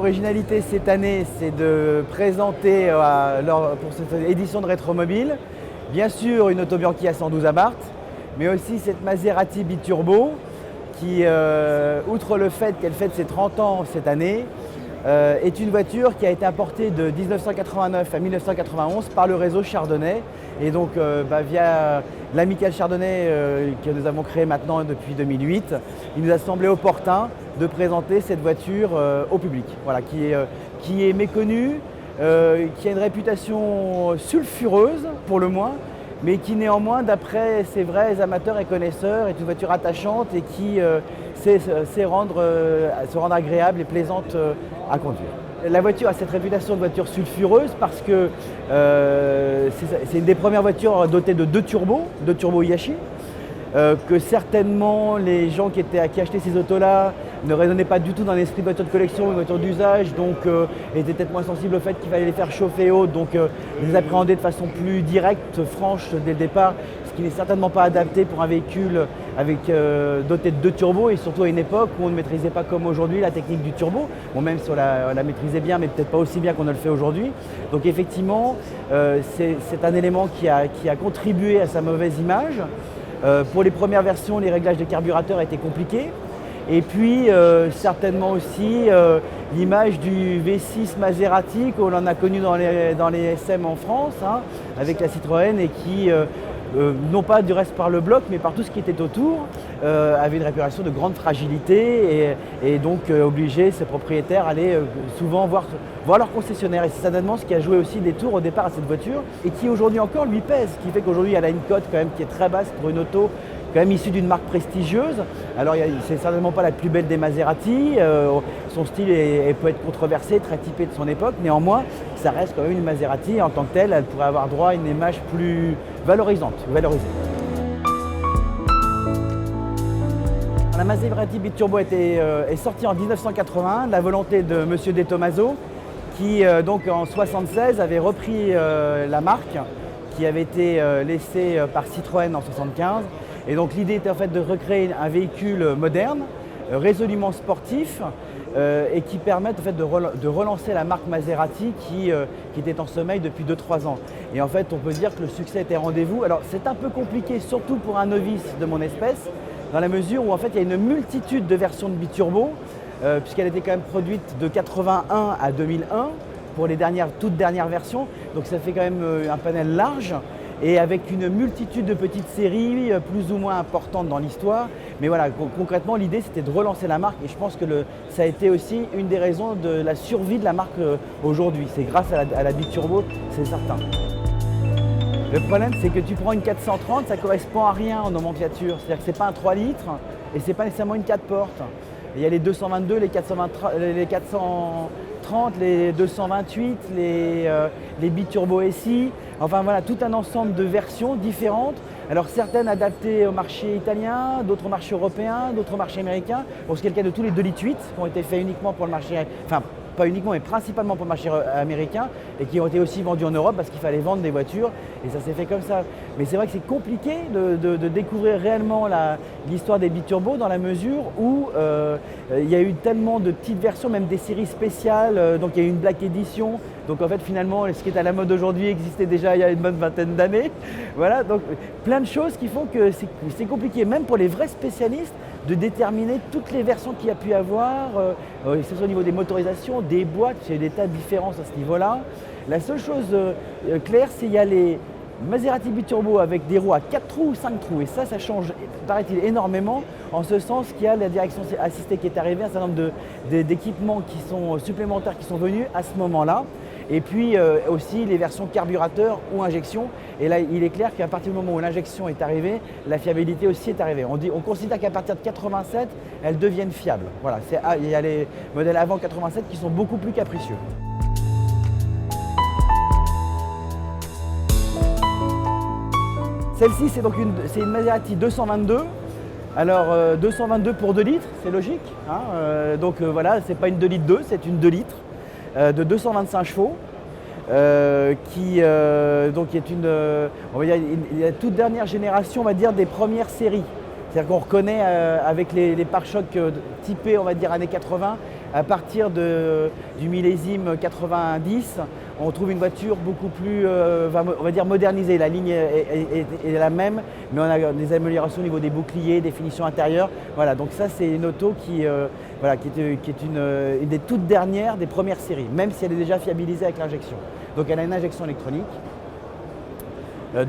originalité cette année, c'est de présenter pour cette édition de Rétromobile, bien sûr une Auto Bianchi à 112 abarth, mais aussi cette Maserati Biturbo qui, outre le fait qu'elle fête ses 30 ans cette année, est une voiture qui a été importée de 1989 à 1991 par le réseau Chardonnay. Et donc via l'amicale Chardonnay que nous avons créée maintenant depuis 2008, il nous a semblé opportun de présenter cette voiture au public, voilà, qui est méconnue, qui a une réputation sulfureuse pour le moins, mais qui néanmoins, d'après ses vrais amateurs et connaisseurs, est une voiture attachante et qui sait se rendre agréable et plaisante à conduire. La voiture a cette réputation de voiture sulfureuse parce que c'est une des premières voitures dotées de deux turbos Yachi, que certainement les gens qui achetaient ces autos-là ne raisonnaient pas du tout dans l'esprit de voiture de collection, une voiture d'usage, donc étaient peut-être moins sensibles au fait qu'il fallait les faire chauffer haut, donc les appréhender de façon plus directe, franche dès le départ, ce qui n'est certainement pas adapté pour un véhicule doté de deux turbos et surtout à une époque où on ne maîtrisait pas comme aujourd'hui la technique du turbo. Bon, même si on la maîtrisait bien, mais peut-être pas aussi bien qu'on ne le fait aujourd'hui. Donc effectivement, c'est un élément qui a contribué à sa mauvaise image. Pour les premières versions, les réglages de carburateur étaient compliqués. Et puis certainement aussi l'image du V6 Maserati qu'on en a connu dans les SM en France, hein, avec la Citroën, et qui, non pas du reste par le bloc, mais par tout ce qui était autour, avait une réputation de grande fragilité et donc obligeait ses propriétaires à aller souvent voir leur concessionnaire. Et c'est certainement ce qui a joué aussi des tours au départ à cette voiture et qui aujourd'hui encore lui pèse, ce qui fait qu'aujourd'hui elle a une cote quand même qui est très basse pour une auto quand même issue d'une marque prestigieuse. Alors c'est certainement pas la plus belle des Maserati, son style peut être controversé, très typé de son époque, néanmoins ça reste quand même une Maserati, en tant que telle elle pourrait avoir droit à une image plus valorisée. La Maserati Biturbo est sortie en 1980, de la volonté de M. De Tomaso, qui donc en 1976 avait repris la marque qui avait été laissée par Citroën en 1975. Et donc l'idée était en fait de recréer un véhicule moderne, résolument sportif et qui permette en fait de relancer la marque Maserati qui était en sommeil depuis 2-3 ans. Et en fait on peut dire que le succès était rendez-vous. Alors c'est un peu compliqué, surtout pour un novice de mon espèce, dans la mesure où en fait il y a une multitude de versions de biturbo, puisqu'elle était quand même produite de 81 à 2001 pour les toutes dernières versions. Donc ça fait quand même un panel large. Et avec une multitude de petites séries plus ou moins importantes dans l'histoire. Mais voilà, concrètement, l'idée c'était de relancer la marque et je pense que ça a été aussi une des raisons de la survie de la marque aujourd'hui. C'est grâce à la Biturbo, c'est certain. Le problème, c'est que tu prends une 430, ça ne correspond à rien en nomenclature. C'est-à-dire que ce n'est pas un 3 litres et ce n'est pas nécessairement une 4 portes. Il y a les 222, les 430, les 228, les Biturbo SI. Enfin voilà, tout un ensemble de versions différentes. Alors certaines adaptées au marché italien, d'autres au marché européen, d'autres au marché américain. Bon, c'est le cas de tous les 2,8 litres qui ont été faits uniquement pour le marché, enfin pas uniquement mais principalement pour le marché américain et qui ont été aussi vendus en Europe parce qu'il fallait vendre des voitures et ça s'est fait comme ça. Mais c'est vrai que c'est compliqué de découvrir réellement l'histoire des Biturbo dans la mesure où il y a eu tellement de petites versions, même des séries spéciales, donc il y a eu une Black Edition. Donc en fait finalement ce qui est à la mode aujourd'hui existait déjà il y a une bonne vingtaine d'années. Voilà, donc plein de choses qui font que c'est compliqué, même pour les vrais spécialistes, de déterminer toutes les versions qu'il y a pu avoir, que ce soit au niveau des motorisations, des boîtes, il y a des tas de différences à ce niveau-là. La seule chose claire, c'est qu'il y a les Maserati Biturbo avec des roues à 4 trous ou 5 trous. Et ça change, paraît-il, énormément, en ce sens qu'il y a la direction assistée qui est arrivée, un certain nombre d'équipements qui sont supplémentaires qui sont venus à ce moment-là. Et puis aussi les versions carburateur ou injection. Et là, il est clair qu'à partir du moment où l'injection est arrivée, la fiabilité aussi est arrivée. On considère qu'à partir de 87, elles deviennent fiables. Voilà, il y a les modèles avant 87 qui sont beaucoup plus capricieux. Celle-ci, c'est une Maserati 222. Alors 222 pour 2 litres, c'est logique. Hein, donc voilà, c'est pas une 2 litres 2, c'est une 2 litres. De 225 chevaux, qui donc est on va dire, la toute dernière génération, on va dire, des premières séries. C'est-à-dire qu'on reconnaît avec les pare-chocs typés, on va dire, années 80, À partir du millésime 90, on trouve une voiture beaucoup plus, on va dire modernisée. La ligne est la même, mais on a des améliorations au niveau des boucliers, des finitions intérieures. Voilà, donc ça c'est une auto qui est une des toutes dernières, des premières séries, même si elle est déjà fiabilisée avec l'injection. Donc elle a une injection électronique.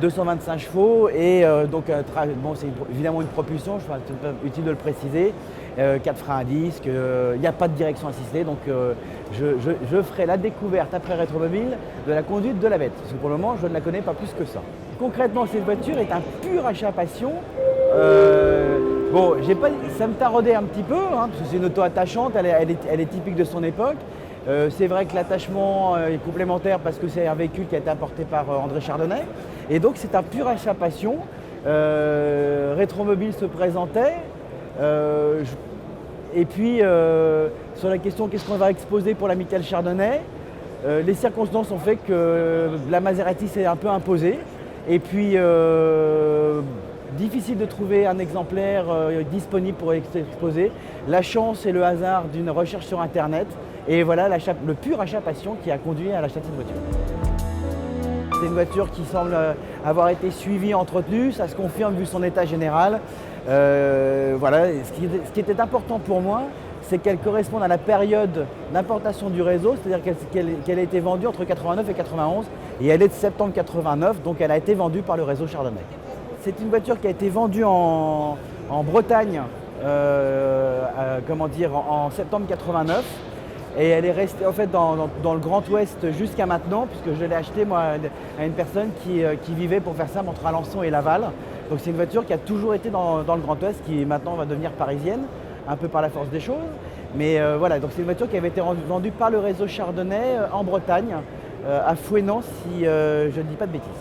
225 chevaux et c'est évidemment une propulsion, je pense que c'est utile de le préciser, 4 freins à disque, il n'y a pas de direction assistée, donc je ferai la découverte après Rétromobile de la conduite de la bête, parce que pour le moment je ne la connais pas plus que ça. Concrètement, cette voiture est un pur achat passion. Ça me taraudait un petit peu, hein, parce que c'est une auto attachante, elle est typique de son époque. C'est vrai que l'attachement est complémentaire parce que c'est un véhicule qui a été apporté par André Chardonnay. Et donc c'est un pur achat passion. Rétromobile se présentait. Et puis sur la question qu'est-ce qu'on va exposer pour l'Amical Chardonnay, les circonstances ont fait que la Maserati s'est un peu imposée. Et puis difficile de trouver un exemplaire disponible pour exposer. La chance et le hasard d'une recherche sur internet. Et voilà le pur achat passion qui a conduit à l'achat de cette voiture. C'est une voiture qui semble avoir été suivie, entretenue, ça se confirme vu son état général. Ce qui était important pour moi, c'est qu'elle corresponde à la période d'importation du réseau, c'est-à-dire qu'elle a été vendue entre 89 et 91, et elle est de septembre 89, donc elle a été vendue par le réseau Chardonnay. C'est une voiture qui a été vendue en Bretagne, en septembre 89. Et elle est restée en fait dans le Grand Ouest jusqu'à maintenant, puisque je l'ai achetée moi à une personne qui vivait, pour faire simple, entre Alençon et Laval. Donc c'est une voiture qui a toujours été dans le Grand Ouest, qui maintenant va devenir parisienne, un peu par la force des choses. Mais donc c'est une voiture qui avait été vendue par le réseau Chardonnay en Bretagne, à Fouesnant, si je ne dis pas de bêtises.